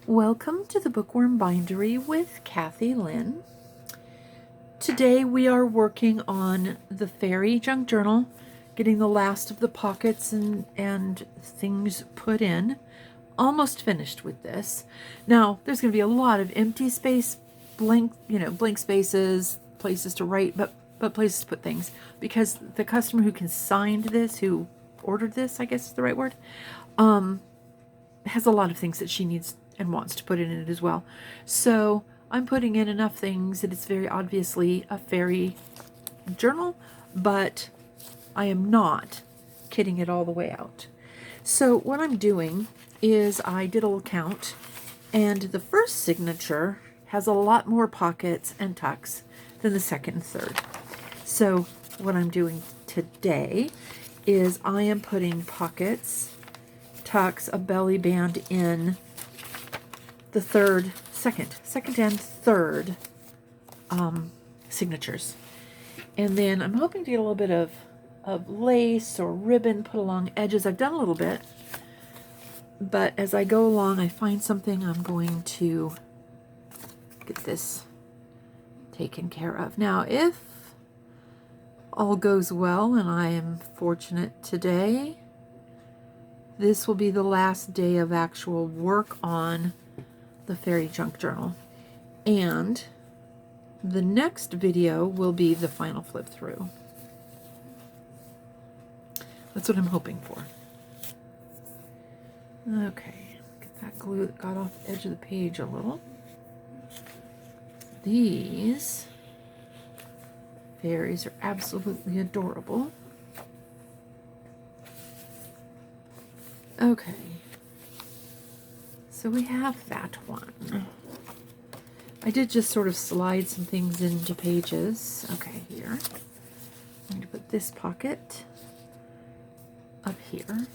Welcome to the Bookworm Bindery with Cathy-Lynn. Today we are working on the Fairy Junk Journal, getting the last of the pockets and things put in. Almost finished with this. Now, there's going to be a lot of empty space, blank spaces, places to write, but places to put things. Because the customer who consigned this, who ordered this, I guess is the right word, has a lot of things that she needs and wants to put in it as well. So I'm putting in enough things that it's very obviously a fairy journal, but I am not kitting it all the way out. So what I'm doing is I did a little count, and the first signature has a lot more pockets and tucks than the second and third. So what I'm doing today is I am putting pockets, tucks, a belly band in the second and third signatures. And then I'm hoping to get a little bit of lace or ribbon put along edges. I've done a little bit, but as I go along, I find something, I'm going to get this taken care of. Now, if all goes well and I am fortunate today, this will be the last day of actual work on the Fairy Junk Journal, and the next video will be the final flip through. That's what I'm hoping for. Okay, get that glue that got off the edge of the page a little. These fairies are absolutely adorable. Okay. So we have that one. I did just sort of slide some things into pages. Okay, here. I'm going to put this pocket up here.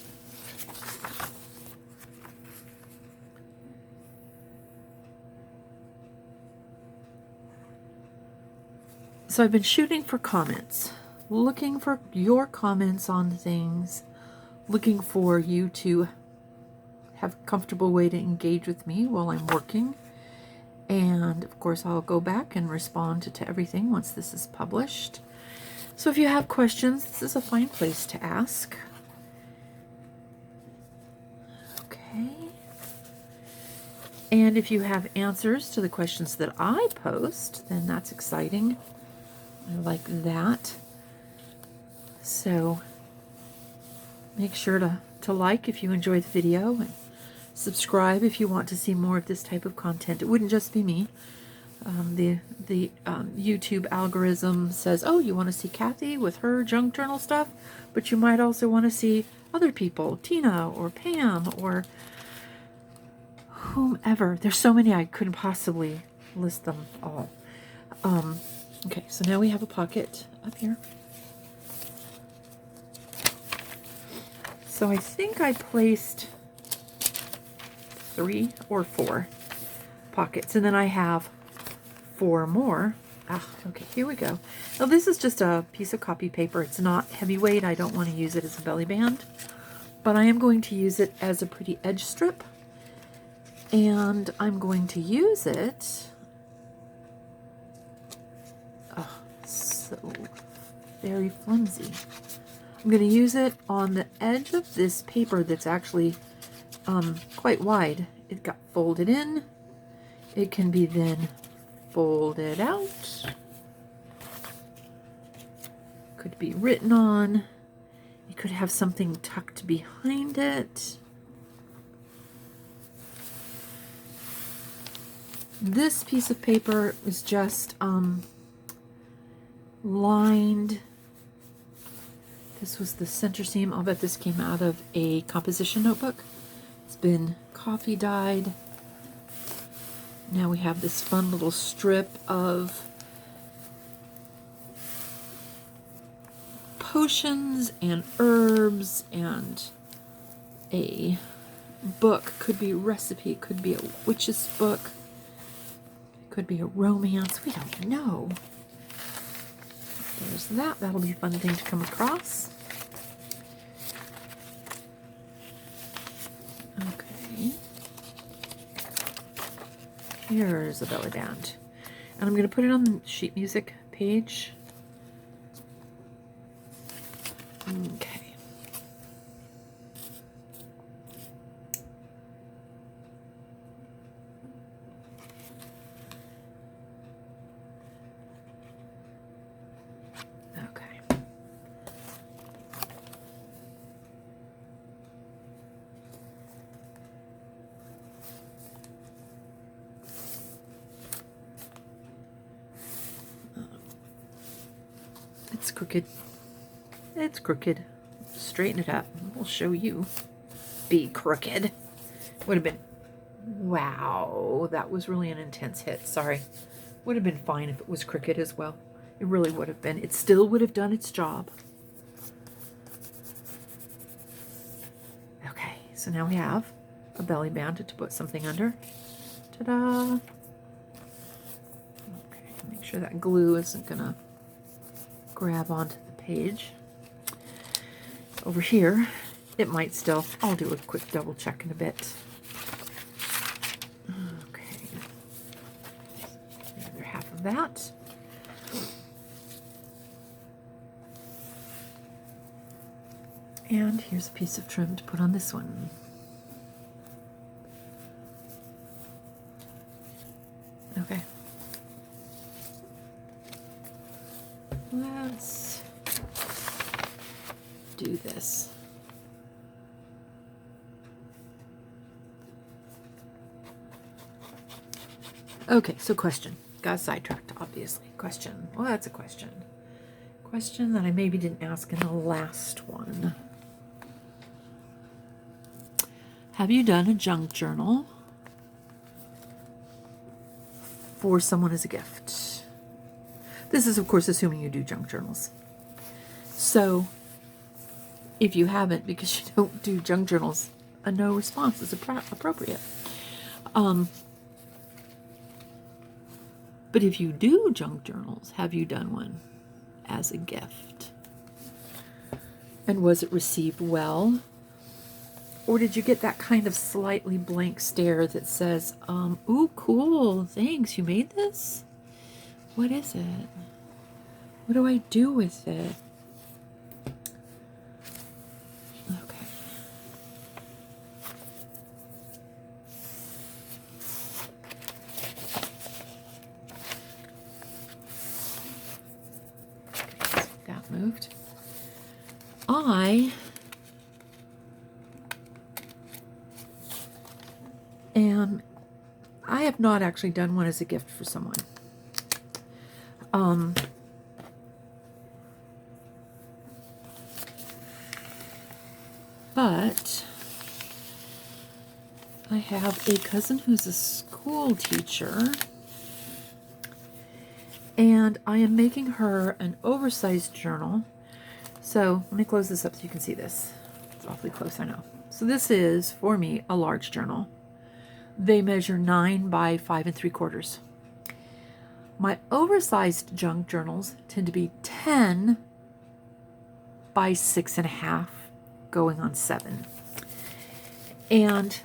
So I've been shooting for comments, looking for your comments on things, looking for you to have a comfortable way to engage with me while I'm working. And of course I'll go back and respond to everything once this is published. So if you have questions, this is a fine place to ask. Okay. And if you have answers to the questions that I post, then that's exciting. I like that. So make sure to like if you enjoy the video, and subscribe if you want to see more of this type of content. It wouldn't just be me. The YouTube algorithm says, oh, you want to see Cathy with her junk journal stuff, but you might also want to see other people, Tina or Pam or whomever. There's so many I couldn't possibly list them all. Okay, so now we have a pocket up here. So I think I placed 3 or 4 pockets, and then I have 4 more. Okay, here we go. Now this is just a piece of copy paper. It's not heavyweight. I don't want to use it as a belly band, but I am going to use it as a pretty edge strip, and I'm going to use it, so very flimsy. I'm going to use it on the edge of this paper that's actually quite wide. It got folded in. It can be then folded out. Could be written on. You could have something tucked behind it. This piece of paper is just lined. This was the center seam. I'll bet this came out of a composition notebook. It's been coffee dyed. Now we have this fun little strip of potions and herbs and a book. Could be a recipe, could be a witch's book, could be a romance. We don't know. There's that. That'll be a fun thing to come across. Okay. Here's a belly band. And I'm going to put it on the sheet music page. Okay. Okay. It's crooked. It's crooked. Straighten it up. We'll show you. Be crooked. Would have been... Wow, that was really an intense hit. Sorry. Would have been fine if it was crooked as well. It really would have been. It still would have done its job. Okay, so now we have a belly band to put something under. Ta-da! Okay, make sure that glue isn't gonna grab onto the page. Over here, it might still. I'll do a quick double check in a bit. Okay, the other half of that. And here's a piece of trim to put on this one. Okay. Let's do this. Okay, so question. Got sidetracked, obviously. Question. Well, that's a question. Question that I maybe didn't ask in the last one. Have you done a junk journal for someone as a gift? This is, of course, assuming you do junk journals. So, if you haven't, because you don't do junk journals, a no response is appropriate. But if you do junk journals, have you done one as a gift? And was it received well? Or did you get that kind of slightly blank stare that says, ooh, cool, thanks, you made this? What is it? What do I do with it? Okay. Okay, so that moved. I have not actually done one as a gift for someone. But I have a cousin who's a school teacher, and I am making her an oversized journal. So let me close this up so you can see this. It's awfully close, I know. So this is, for me, a large journal. They measure 9 by 5 3/4. My oversized junk journals tend to be 10 by 6 1/2, going on 7. And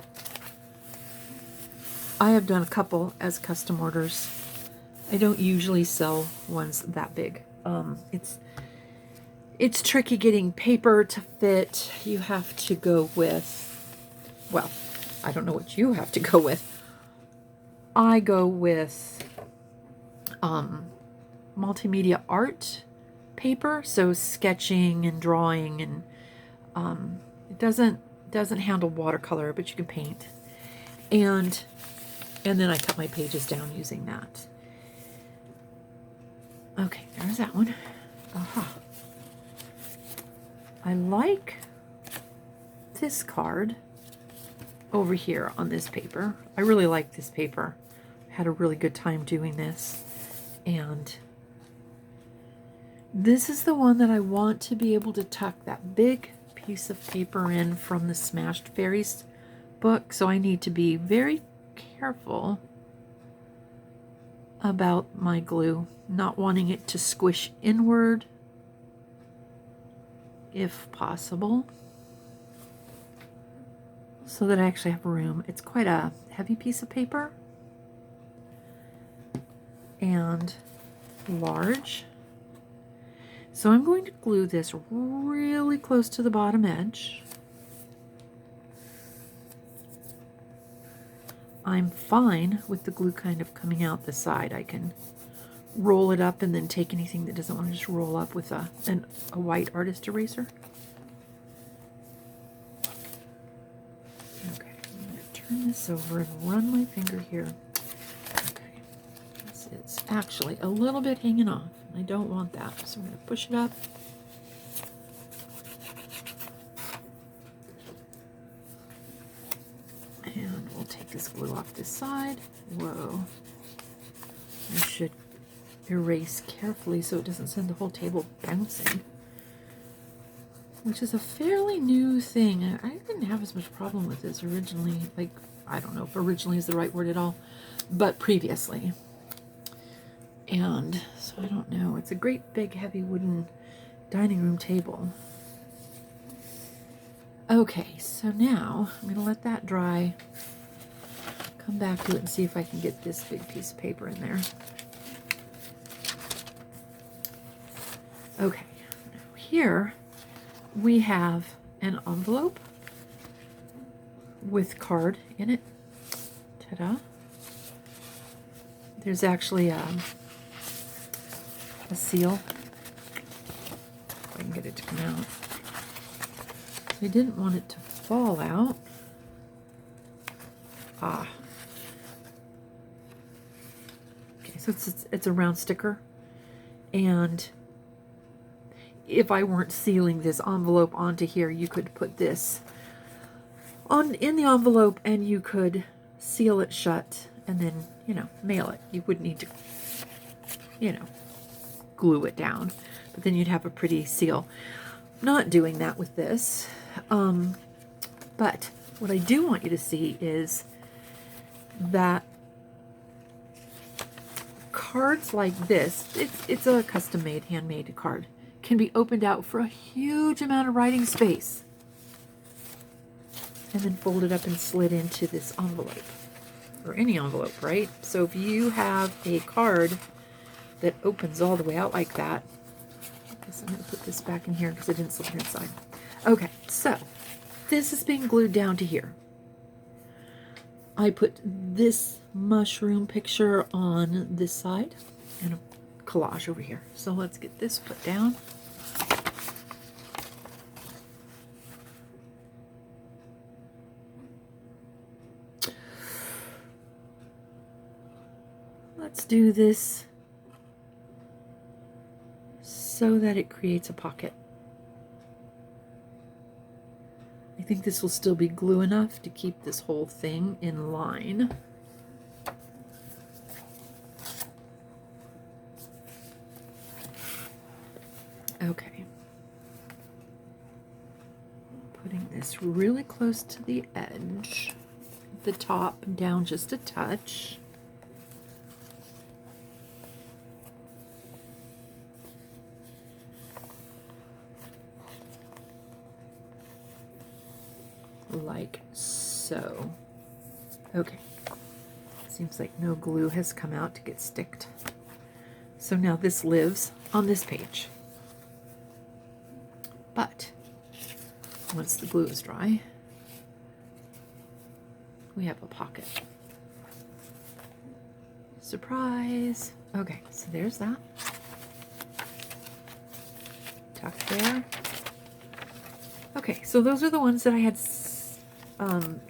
I have done a couple as custom orders. I don't usually sell ones that big. It's tricky getting paper to fit. You have to go with, well, I don't know what you have to go with. I go with multimedia art paper, so sketching and drawing, and it doesn't handle watercolor, but you can paint. And then I cut my pages down using that. Okay, there's that one. Aha. I like this card over here on this paper. I really like this paper. I had a really good time doing this. And this is the one that I want to be able to tuck that big piece of paper in from the Smashed Fairies book. So I need to be very careful about my glue, not wanting it to squish inward if possible, so that I actually have room. It's quite a heavy piece of paper. and large. So I'm going to glue this really close to the bottom edge. I'm fine with the glue kind of coming out the side. I can roll it up and then take anything that doesn't want to just roll up with a white artist eraser. Okay, I'm going to turn this over and run my finger here. Okay, this is actually a little bit hanging off. I don't want that, so I'm going to push it up. And we'll take this glue off this side. Whoa. I should erase carefully so it doesn't send the whole table bouncing. Which is a fairly new thing. I didn't have as much problem with this originally. Like, I don't know if originally is the right word at all, but previously. And so I don't know. It's a great big heavy wooden dining room table. Okay, so now I'm going to let that dry. Come back to it and see if I can get this big piece of paper in there. Okay, now here we have an envelope with card in it. Ta-da. There's actually a seal. If I can get it to come out. I didn't want it to fall out. Ah. Okay, so it's a round sticker. And if I weren't sealing this envelope onto here, you could put this in the envelope and you could seal it shut and then, you know, mail it. You wouldn't need to, you know, glue it down, but then you'd have a pretty seal. Not doing that with this. But what I do want you to see is that cards like this, it's a custom-made, handmade card, can be opened out for a huge amount of writing space and then folded up and slid into this envelope, or any envelope, right? So if you have a card that opens all the way out like that, I guess I'm going to put this back in here because it didn't slip here inside. Okay, so this is being glued down to here. I put this mushroom picture on this side and a collage over here. So let's get this put down. Let's do this so that it creates a pocket. I think this will still be glue enough to keep this whole thing in line. Okay. Putting this really close to the edge, the top down just a touch. Like so. Okay. Seems like no glue has come out to get sticked. So now this lives on this page. But once the glue is dry, we have a pocket. Surprise! Okay, so there's that. Tuck there. Okay, so those are the ones that I had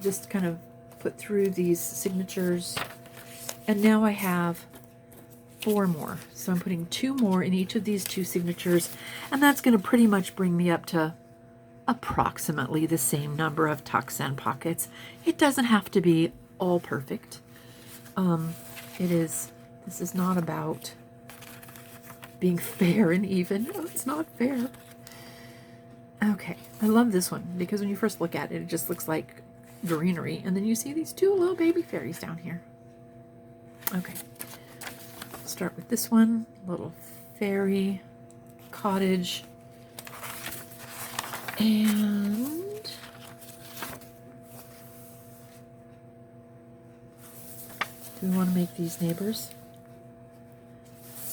just kind of put through these signatures, and now I have 4 more. So I'm putting 2 more in each of these 2 signatures, and that's going to pretty much bring me up to approximately the same number of tucks and pockets. It doesn't have to be all perfect. This is not about being fair and even. No, it's not fair. Okay, I love this one because when you first look at it, it just looks like greenery, and then you see these 2 little baby fairies down here. Okay, start with this one, little fairy cottage, and do we want to make these neighbors?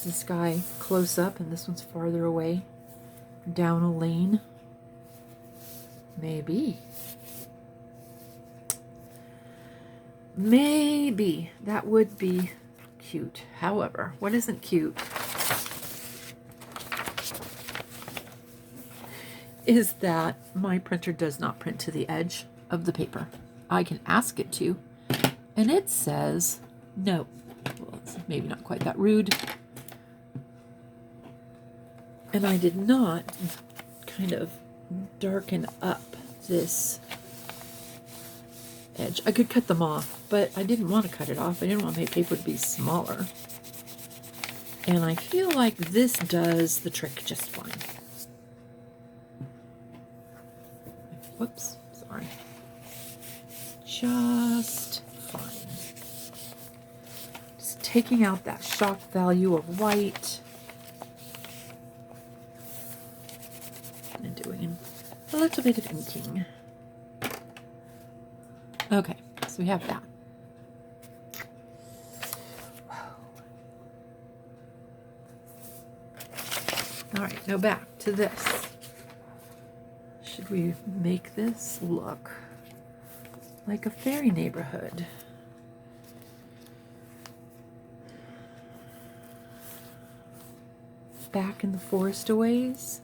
Is this guy close up and this one's farther away? Down a lane? Maybe. Maybe. That would be cute. However, what isn't cute is that my printer does not print to the edge of the paper. I can ask it to, and it says no. Well, it's maybe not quite that rude. And I did not kind of darken up this edge. I could cut them off, but I didn't want to cut it off. I didn't want my paper to be smaller. And I feel like this does the trick just fine. Whoops, sorry. Just fine. Just taking out that shock value of white. And doing a little bit of inking. Okay, so we have that. All right, now back to this. Should we make this look like a fairy neighborhood? Back in the forest a ways?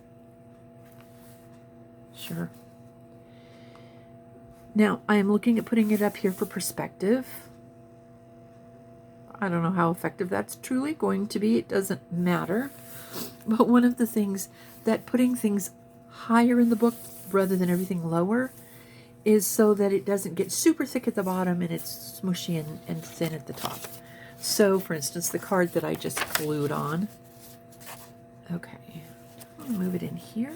Sure. Now, I am looking at putting it up here for perspective. I don't know how effective that's truly going to be. It doesn't matter. But one of the things that putting things higher in the book rather than everything lower is so that it doesn't get super thick at the bottom and it's smushy and thin at the top. So, for instance, the card that I just glued on. Okay. I'll move it in here.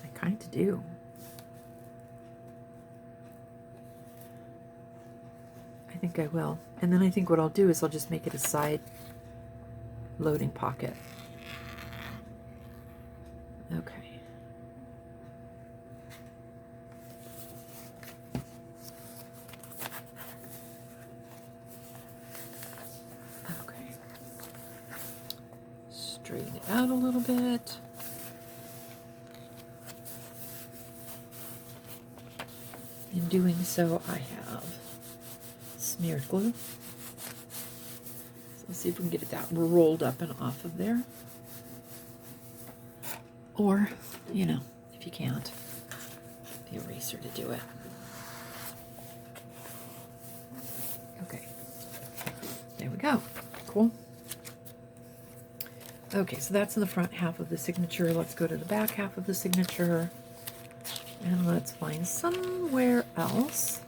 I kind of do. I think I will. And then I think what I'll do is I'll just make it a side loading pocket. Okay. Okay. Straighten it out a little bit. In doing so, I have smeared glue. So let's see if we can get it that rolled up and off of there. Or, you know, if you can't, the eraser to do it. Okay. There we go. Cool. Okay, so that's in the front half of the signature. Let's go to the back half of the signature. And let's find somewhere else.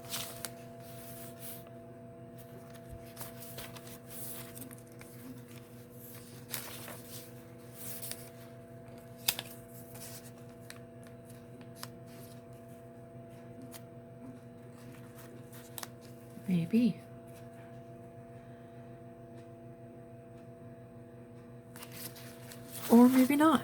Maybe. Or maybe not.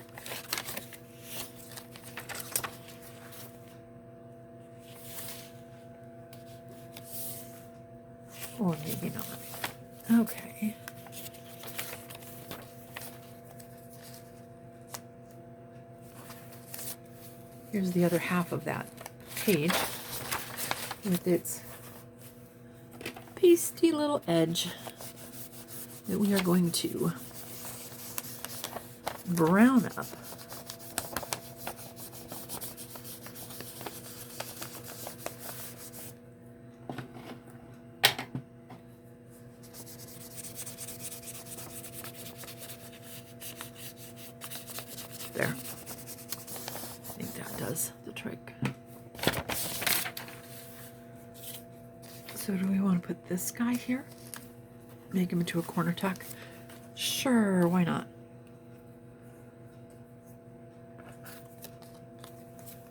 Or maybe not. Okay. Here's the other half of that page with its pasty little edge that we are going to brown up. There. I think that does the trick. So do we want to put this guy here? Make him into a corner tuck? Sure, why not?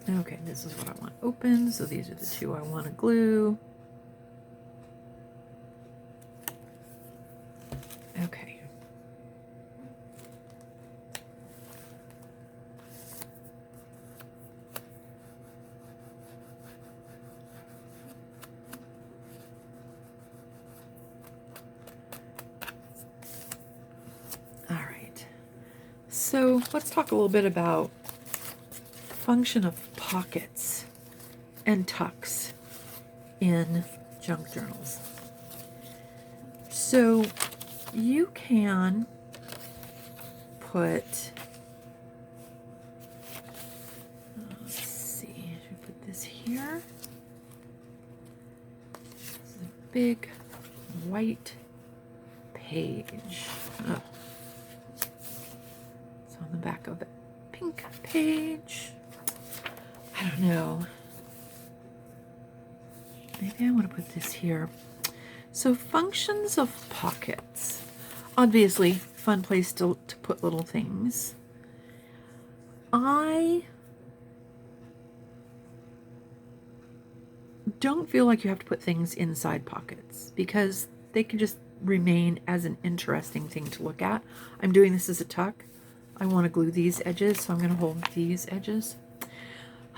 Okay, this is what I want open. So these are the two I want to glue. Okay. So let's talk a little bit about function of pockets and tucks in junk journals. So you can put, let's see, should we put this here? This is a big white page. Oh. It's on the back of a pink page. I don't know. Maybe I want to put this here. So functions of pockets. Obviously, fun place to put little things. I don't feel like you have to put things inside pockets because they can just remain as an interesting thing to look at. I'm doing this as a tuck. I want to glue these edges, so I'm going to hold these edges.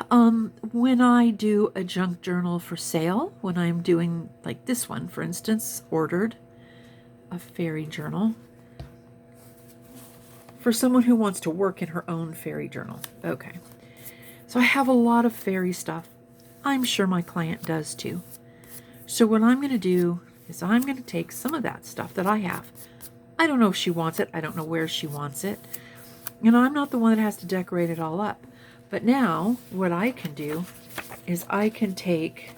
When I do a junk journal for sale, when I'm doing like this one, for instance, ordered a fairy journal for someone who wants to work in her own fairy journal. Okay. So I have a lot of fairy stuff. I'm sure my client does too. So what I'm going to do is I'm going to take some of that stuff that I have. I don't know if she wants it. I don't know where she wants it. You know, I'm not the one that has to decorate it all up. But now, what I can do is I can take,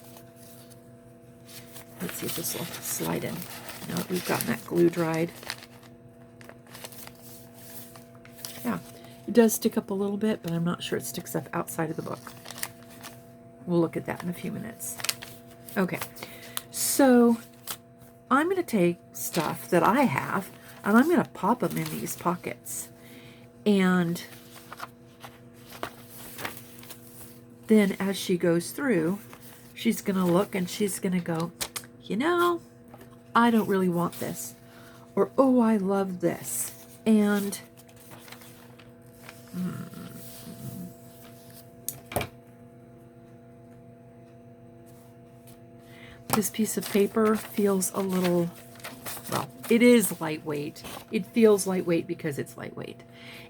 let's see if this will slide in. Now that we've gotten that glue dried. Yeah, it does stick up a little bit, but I'm not sure it sticks up outside of the book. We'll look at that in a few minutes. Okay, so I'm going to take stuff that I have, and I'm going to pop them in these pockets. And then as she goes through, she's going to look and she's going to go, you know, I don't really want this. Or, oh, I love this. And this piece of paper feels a little, well, it is lightweight. It feels lightweight because it's lightweight.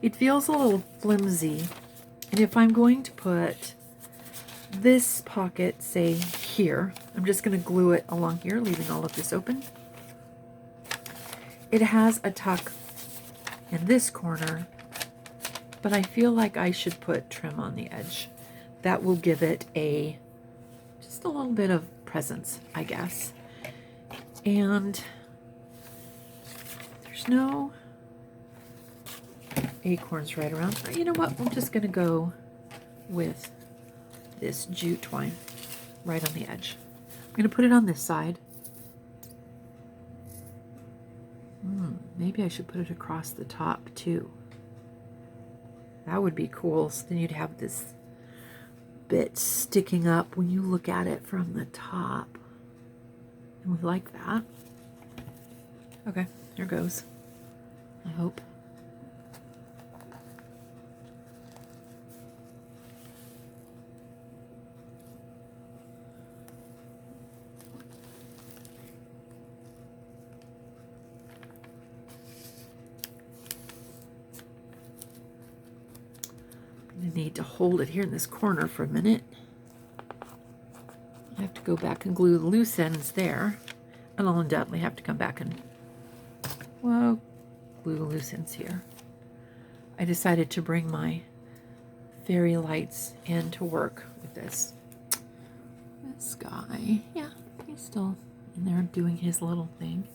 It feels a little flimsy. And if I'm going to put this pocket, say here, I'm just going to glue it along here, leaving all of this open. It has a tuck in this corner, but I feel like I should put trim on the edge. That will give it just a little bit of presence, I guess. And there's no acorns right around. You know what? I'm just going to go with this jute twine right on the edge. I'm going to put it on this side. Maybe I should put it across the top too. That would be cool. So then you'd have this bit sticking up when you look at it from the top. And we like that. Okay, here goes. I hope. I need to hold it here in this corner for a minute. I have to go back and glue the loose ends there. And I'll undoubtedly have to come back and, well, glue the loose ends here. I decided to bring my fairy lights in to work with this. This guy, yeah, he's still in there doing his little thing.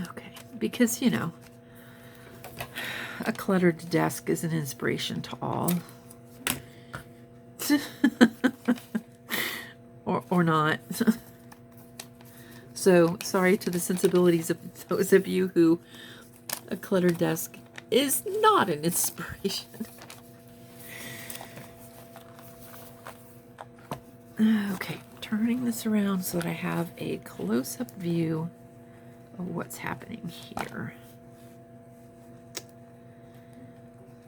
Okay, because, you know, a cluttered desk is an inspiration to all. or not. So, sorry to the sensibilities of those of you who a cluttered desk is not an inspiration. Okay, turning this around so that I have a close-up view of what's happening here.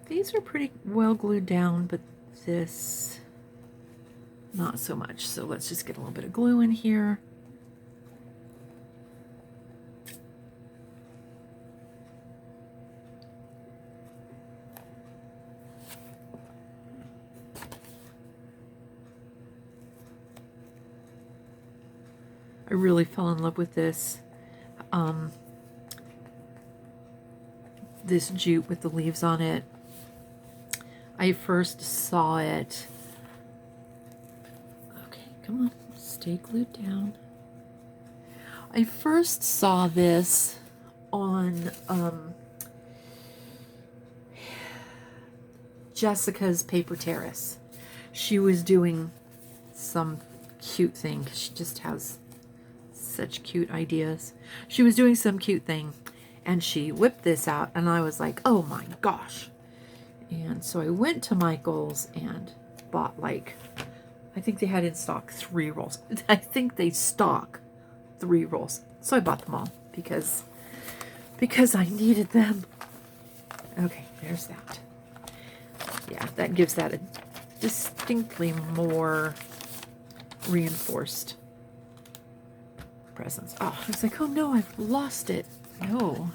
These are pretty well glued down, but this not so much. So let's just get a little bit of glue in here. I really fell in love with this. This jute with the leaves on it. I first saw it. Okay, come on, stay glued down. I first saw this on Jessica's Paper Terrace. She was doing some cute thing, 'cause she just has such cute ideas. She was doing some cute thing, and she whipped this out, and I was like, oh my gosh. And so I went to Michael's and bought, like, I think they had in stock 3 rolls. I think they stock 3 rolls. So I bought them all because I needed them. Okay, there's that. Yeah, that gives that a distinctly more reinforced presence. Oh, I was like, oh no, I've lost it. No.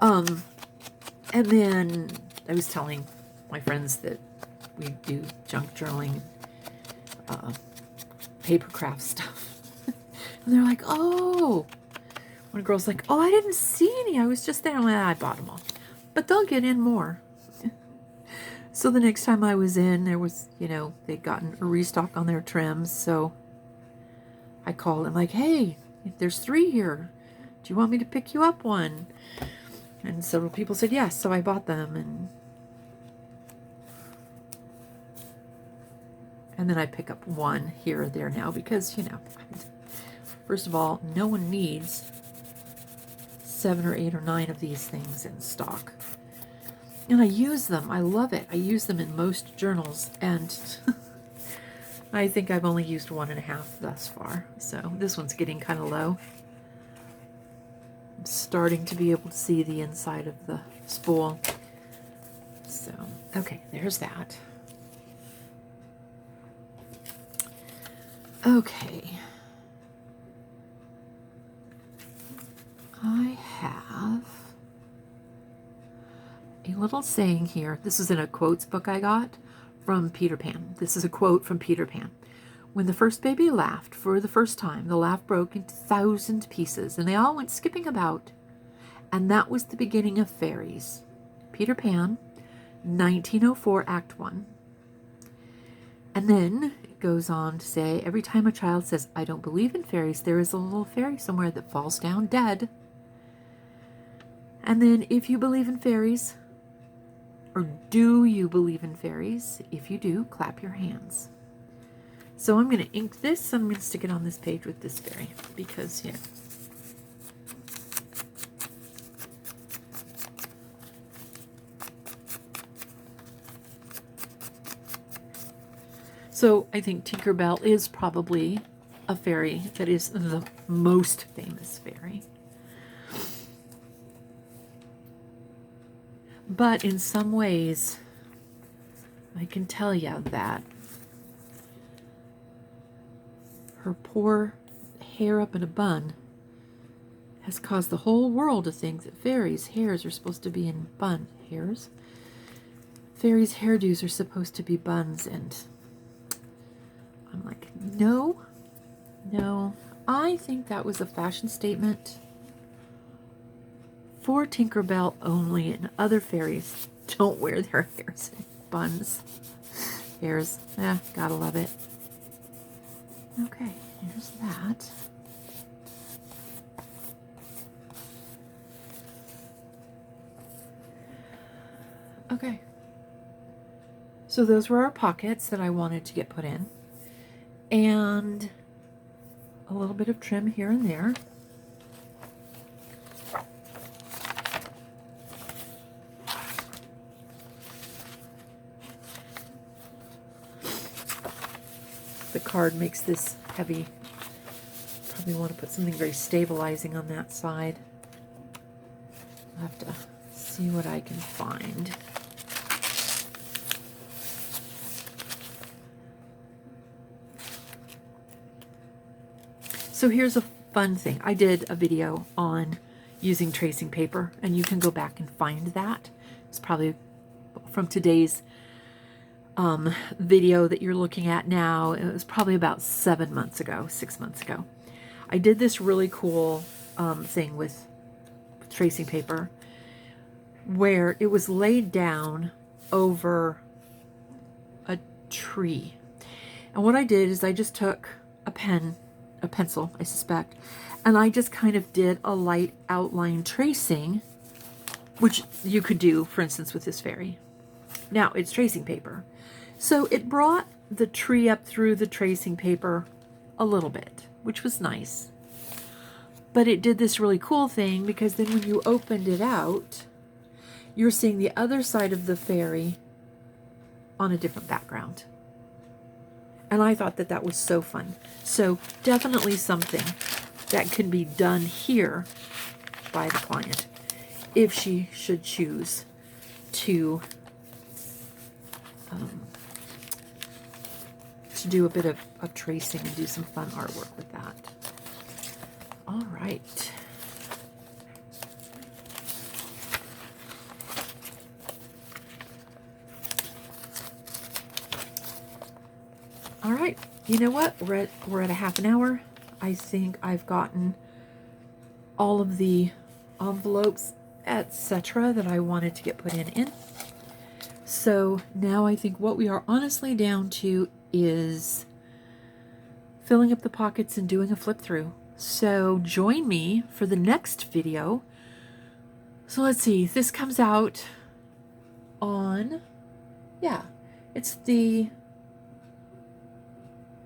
And then I was telling my friends that we do junk journaling, paper craft stuff. And they're like, oh. One girl's like, oh, I didn't see any. I was just there. And I bought them all. But they'll get in more. So the next time I was in, there was, you know, they'd gotten a restock on their trims. So I called them like, hey, if there's 3 here, do you want me to pick you up one? And several people said yes, so I bought them. And then I pick up one here or there now because, you know, first of all, no one needs 7 or 8 or 9 of these things in stock. And I use them. I love it. I use them in most journals, and I think I've only used 1.5 thus far. So this one's getting kind of low. I'm starting to be able to see the inside of the spool. So, okay, there's that. Okay. I have a little saying here. This is in a quotes book I got from Peter Pan. This is a quote from Peter Pan. When the first baby laughed for the first time, the laugh broke into 1,000 pieces, and they all went skipping about. And that was the beginning of fairies. Peter Pan, 1904, Act 1. And then it goes on to say, every time a child says, I don't believe in fairies, there is a little fairy somewhere that falls down dead. And then, if you believe in fairies, or do you believe in fairies? If you do, clap your hands. So I'm going to ink this. I'm going to stick it on this page with this fairy because, yeah. So I think Tinkerbell is probably a fairy that is the most famous fairy. But in some ways, I can tell you that her poor hair up in a bun has caused the whole world to think that fairies' hairs are supposed to be in bun hairs. Fairies' hairdos are supposed to be buns, and I'm like, no, no. I think that was a fashion statement for Tinkerbell only, and other fairies don't wear their hairs in buns. Hairs, gotta love it. Okay, here's that. Okay. So those were our pockets that I wanted to get put in. And a little bit of trim here and there. The card makes this heavy. Probably want to put something very stabilizing on that side. I'll have to see what I can find. So here's a fun thing. I did a video on using tracing paper, and you can go back and find that. It's probably from today's video that you're looking at now. It was probably about 7 months ago, 6 months ago. I did this really cool thing with tracing paper where it was laid down over a tree. And what I did is I just took a pencil, I suspect, and I just kind of did a light outline tracing, which you could do, for instance, with this fairy. Now, it's tracing paper. So it brought the tree up through the tracing paper a little bit, which was nice. But it did this really cool thing because then when you opened it out, you're seeing the other side of the fairy on a different background. And I thought that that was so fun. So definitely something that can be done here by the client if she should choose to do a bit of tracing and do some fun artwork with that. All right. All right, you know what? We're at a half an hour. I think I've gotten all of the envelopes, etc., that I wanted to get put in. So now I think what we are honestly down to is filling up the pockets and doing a flip through. So join me for the next video. So let's see, this comes out on, yeah, it's the,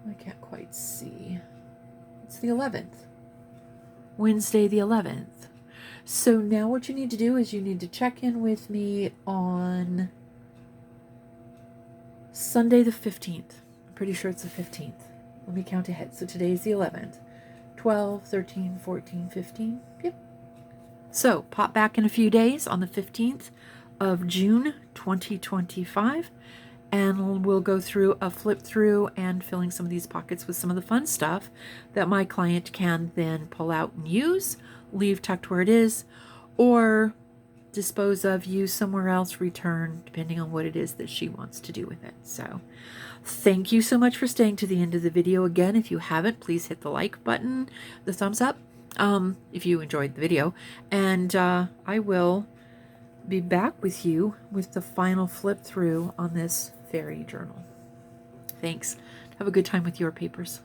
I can't quite see, it's the 11th, Wednesday the 11th. So now what you need to do is you need to check in with me on Sunday the 15th. I'm pretty sure it's the 15th. Let me count ahead. So today's the 11th. 12, 13, 14, 15. Yep. So pop back in a few days on the 15th of June 2025 and we'll go through a flip through and filling some of these pockets with some of the fun stuff that my client can then pull out and use, leave tucked where it is, or dispose of, use somewhere else, return, depending on what it is that she wants to do with it. So thank you so much for staying to the end of the video. Again, if you haven't, please hit the like button, the thumbs up, if you enjoyed the video, and I will be back with you with the final flip through on this fairy journal. Thanks. Have a good time with your papers.